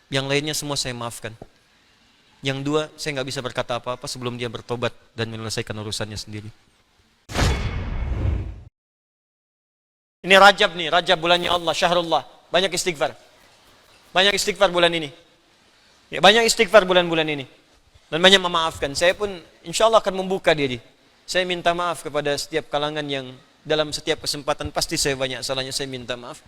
Yang lainnya semua saya maafkan. Yang dua, saya nggak bisa berkata apa-apa sebelum dia bertobat dan menyelesaikan urusannya sendiri. Ini Rajab nih, Rajab bulannya Allah, Syahrullah. Banyak istighfar. Banyak istighfar bulan ini. Ya, banyak istighfar bulan-bulan ini. Dan banyak memaafkan. Saya pun insya Allah akan membuka diri. Saya minta maaf kepada setiap kalangan yang dalam setiap kesempatan pasti saya banyak salahnya, saya minta maaf.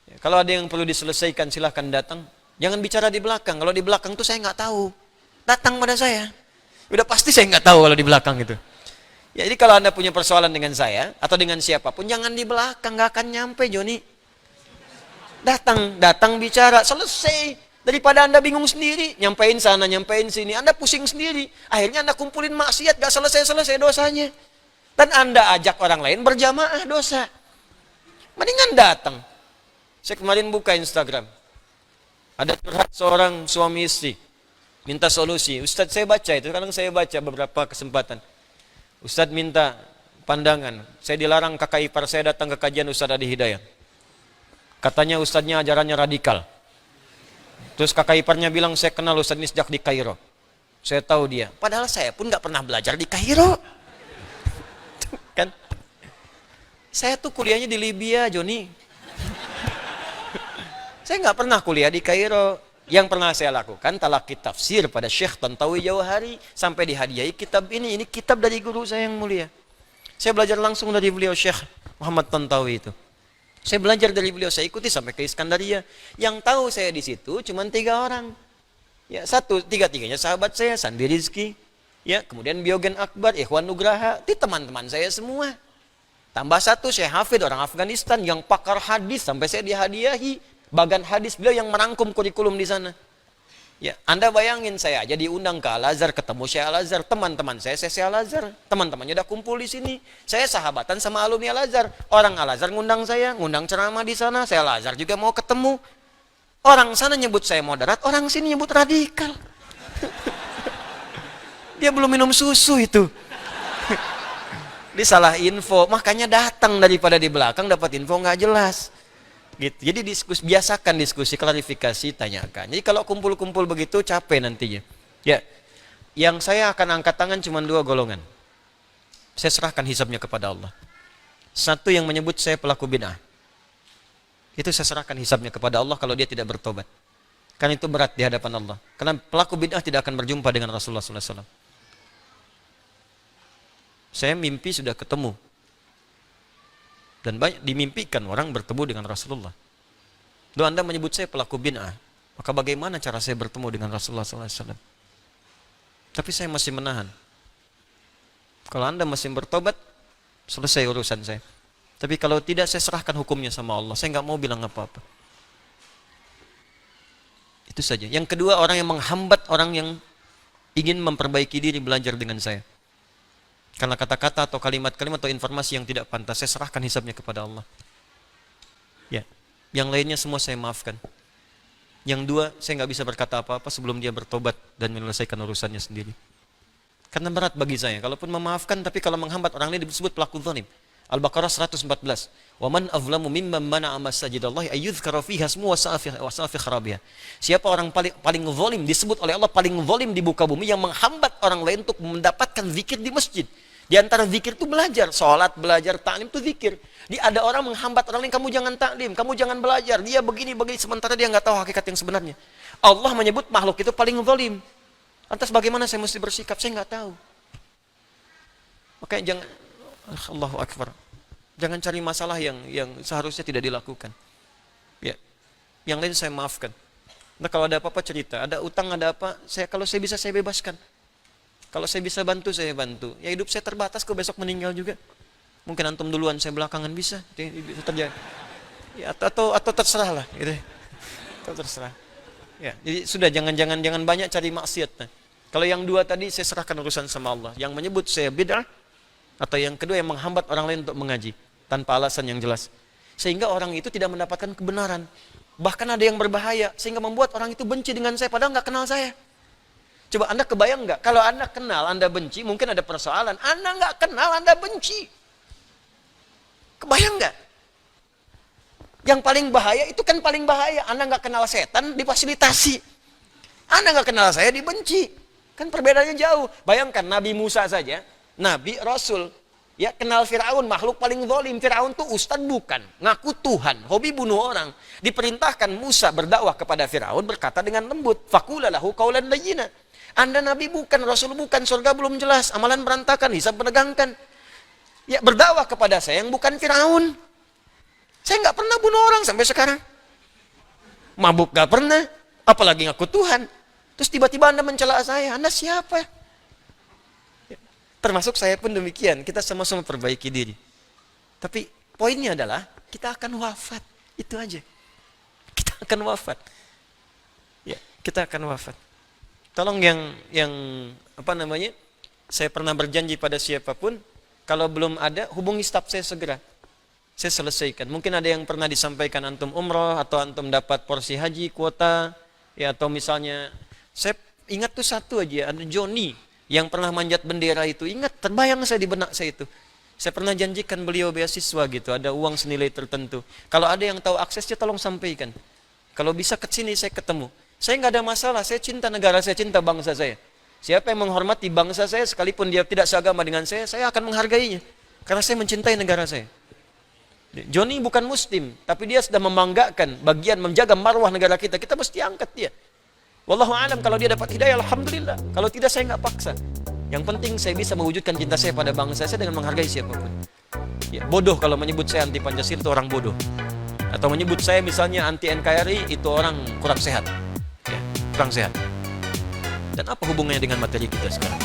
Ya, kalau ada yang perlu diselesaikan silahkan datang. Jangan bicara di belakang. Kalau di belakang tuh saya nggak tahu. Datang pada saya. Udah pasti saya nggak tahu kalau di belakang itu. Ya, jadi kalau Anda punya persoalan dengan saya atau dengan siapapun, jangan di belakang, nggak akan nyampe, Joni. Datang bicara, selesai. Daripada Anda bingung sendiri, nyampein sana, nyampein sini, Anda pusing sendiri. Akhirnya Anda kumpulin maksiat, gak selesai-selesai dosanya. Dan Anda ajak orang lain berjamaah dosa. Mendingan datang. Saya kemarin buka Instagram. Ada curhat seorang suami istri. Minta solusi. Ustadz, saya baca itu, kadang saya baca beberapa kesempatan. Ustadz minta pandangan. Saya dilarang kakak ipar saya datang ke kajian Ustadz Adi Hidayat. Katanya ustadznya ajarannya radikal. Terus kakak iparnya bilang, saya kenal Ustadz ini sejak di Kairo. Saya tahu dia. Padahal saya pun gak pernah belajar di Kairo. Kan? Saya tuh kuliahnya di Libya, Joni. Saya gak pernah kuliah di Kairo. Yang pernah saya lakukan, talaqi tafsir pada Syekh Tantawi Jauhari. Sampai dihadiahi kitab ini. Ini kitab dari guru saya yang mulia. Saya belajar langsung dari beliau, Syekh Muhammad Tantawi itu. Saya belajar dari beliau, saya ikuti sampai ke Iskandaria. Yang tahu saya di situ cuma 3 orang. Ya, tiga-tiganya sahabat saya, Sandi Rizki, ya, kemudian Biogen Akbar, Ikhwan Nugraha, itu teman-teman saya semua. Tambah satu, saya hafid orang Afghanistan yang pakar hadis sampai saya dihadiahi bagan hadis, beliau yang merangkum kurikulum di sana. Ya, Anda bayangin saya aja diundang ke Al-Azhar, ketemu Syekh Al-Azhar, teman-teman saya Syekh Al-Azhar, teman-temannya udah kumpul di sini. Saya sahabatan sama alumni Al-Azhar. Orang Al-Azhar ngundang saya, ngundang ceramah di sana, saya Al-Azhar juga mau ketemu. Orang sana nyebut saya moderat, orang sini nyebut radikal. Dia belum minum susu itu. Dia salah info, makanya datang daripada di belakang dapat info nggak jelas. Gitu. Jadi biasakan diskusi, klarifikasi, tanyakan. Jadi kalau kumpul-kumpul begitu capek nantinya. Ya, yang saya akan angkat tangan cuma 2 golongan. Saya serahkan hisabnya kepada Allah. Satu yang menyebut saya pelaku bid'ah. Itu saya serahkan hisabnya kepada Allah kalau dia tidak bertobat. Karena itu berat di hadapan Allah. Karena pelaku bid'ah tidak akan berjumpa dengan Rasulullah SAW. Saya mimpi sudah ketemu. Dan banyak dimimpikan orang bertemu dengan Rasulullah. Lalu Anda menyebut saya pelaku bid'ah, maka bagaimana cara saya bertemu dengan Rasulullah SAW? Tapi saya masih menahan. Kalau Anda masih bertobat, selesai urusan saya. Tapi kalau tidak, saya serahkan hukumnya sama Allah. Saya nggak mau bilang apa-apa. Itu saja. Yang kedua, orang yang menghambat orang yang ingin memperbaiki diri belajar dengan saya. Karena kata-kata atau kalimat-kalimat atau informasi yang tidak pantas, saya serahkan hisabnya kepada Allah. Ya, yang lainnya semua saya maafkan. Yang dua, saya nggak bisa berkata apa-apa sebelum dia bertobat dan menyelesaikan urusannya sendiri. Karena berat bagi saya. Kalaupun memaafkan, tapi kalau menghambat orang lain disebut pelaku zalim. Al-Baqarah 114. Wa man azlamu mimman mana'a masajidallahi ayyudhkara fiha ismuhu wa sa'a fi kharabiha. Siapa orang paling zalim disebut oleh Allah paling zalim di muka bumi yang menghambat orang lain untuk mendapatkan zikir di masjid. Di antara zikir itu belajar, salat, belajar, taklim itu zikir. Ada orang menghambat orang lain, kamu jangan taklim, kamu jangan belajar, dia begini sementara dia nggak tahu hakikat yang sebenarnya. Allah menyebut makhluk itu paling zalim. Lantas bagaimana saya mesti bersikap? Saya nggak tahu. Makanya jangan, Allahu Akbar. Jangan cari masalah yang seharusnya tidak dilakukan. Ya. Yang lain saya maafkan. Nah, kalau ada apa-apa cerita, ada utang, ada apa, kalau saya bisa saya bebaskan. Kalau saya bisa bantu, saya bantu. Ya hidup saya terbatas kok, besok meninggal juga. Mungkin antum duluan, saya belakangan bisa terjadi. Ya, atau terserah lah, gitu. Atau terserah. Ya, jadi sudah jangan banyak cari maksiat. Nah. Kalau yang dua tadi saya serahkan urusan sama Allah. Yang menyebut saya bid'ah, atau yang kedua yang menghambat orang lain untuk mengaji tanpa alasan yang jelas. Sehingga orang itu tidak mendapatkan kebenaran. Bahkan ada yang berbahaya sehingga membuat orang itu benci dengan saya padahal nggak kenal saya. Coba Anda kebayang nggak? Kalau Anda kenal, Anda benci, mungkin ada persoalan. Anda nggak kenal, Anda benci. Kebayang nggak? Yang paling bahaya itu kan paling bahaya. Anda nggak kenal setan, difasilitasi. Anda nggak kenal saya, dibenci. Kan perbedaannya jauh. Bayangkan Nabi Musa saja, Nabi, Rasul, ya kenal Firaun, makhluk paling zalim. Firaun tuh ustad bukan, ngaku Tuhan, hobi bunuh orang. Diperintahkan Musa berdakwah kepada Firaun, berkata dengan lembut, faqula lahu qaulan layyina. Anda Nabi bukan, Rasul bukan, surga belum jelas, amalan berantakan, hisab menegangkan. Ya berdakwah kepada saya yang bukan Firaun. Saya nggak pernah bunuh orang sampai sekarang. Mabuk nggak pernah, apalagi ngaku Tuhan. Terus tiba-tiba Anda mencela saya, Anda siapa? Ya, termasuk saya pun demikian, kita sama-sama perbaiki diri. Tapi poinnya adalah, kita akan wafat, itu aja. Kita akan wafat. Ya, kita akan wafat. Tolong yang apa namanya? Saya pernah berjanji pada siapapun, kalau belum ada, hubungi staf saya segera. Saya selesaikan. Mungkin ada yang pernah disampaikan antum umroh, atau antum dapat porsi haji, kuota, ya atau misalnya, saya ingat tuh satu aja, ada Joni yang pernah manjat bendera itu. Ingat, terbayang saya di benak saya itu. Saya pernah janjikan beliau beasiswa gitu, ada uang senilai tertentu. Kalau ada yang tahu aksesnya, tolong sampaikan. Kalau bisa ke sini saya ketemu. Saya nggak ada masalah, saya cinta negara, saya cinta bangsa saya. Siapa yang menghormati bangsa saya, sekalipun dia tidak seagama dengan saya akan menghargainya. Karena saya mencintai negara saya. Joni bukan muslim, tapi dia sudah membanggakan bagian menjaga marwah negara kita. Kita mesti angkat dia. Wallahu alam, kalau dia dapat hidayah, alhamdulillah. Kalau tidak, saya nggak paksa. Yang penting saya bisa mewujudkan cinta saya pada bangsa saya dengan menghargai siapapun. Ya, bodoh kalau menyebut saya anti Pancasila, itu orang bodoh. Atau menyebut saya misalnya anti NKRI, itu orang kurang sehat. Ya, kurang sehat. Dan apa hubungannya dengan materi kita sekarang?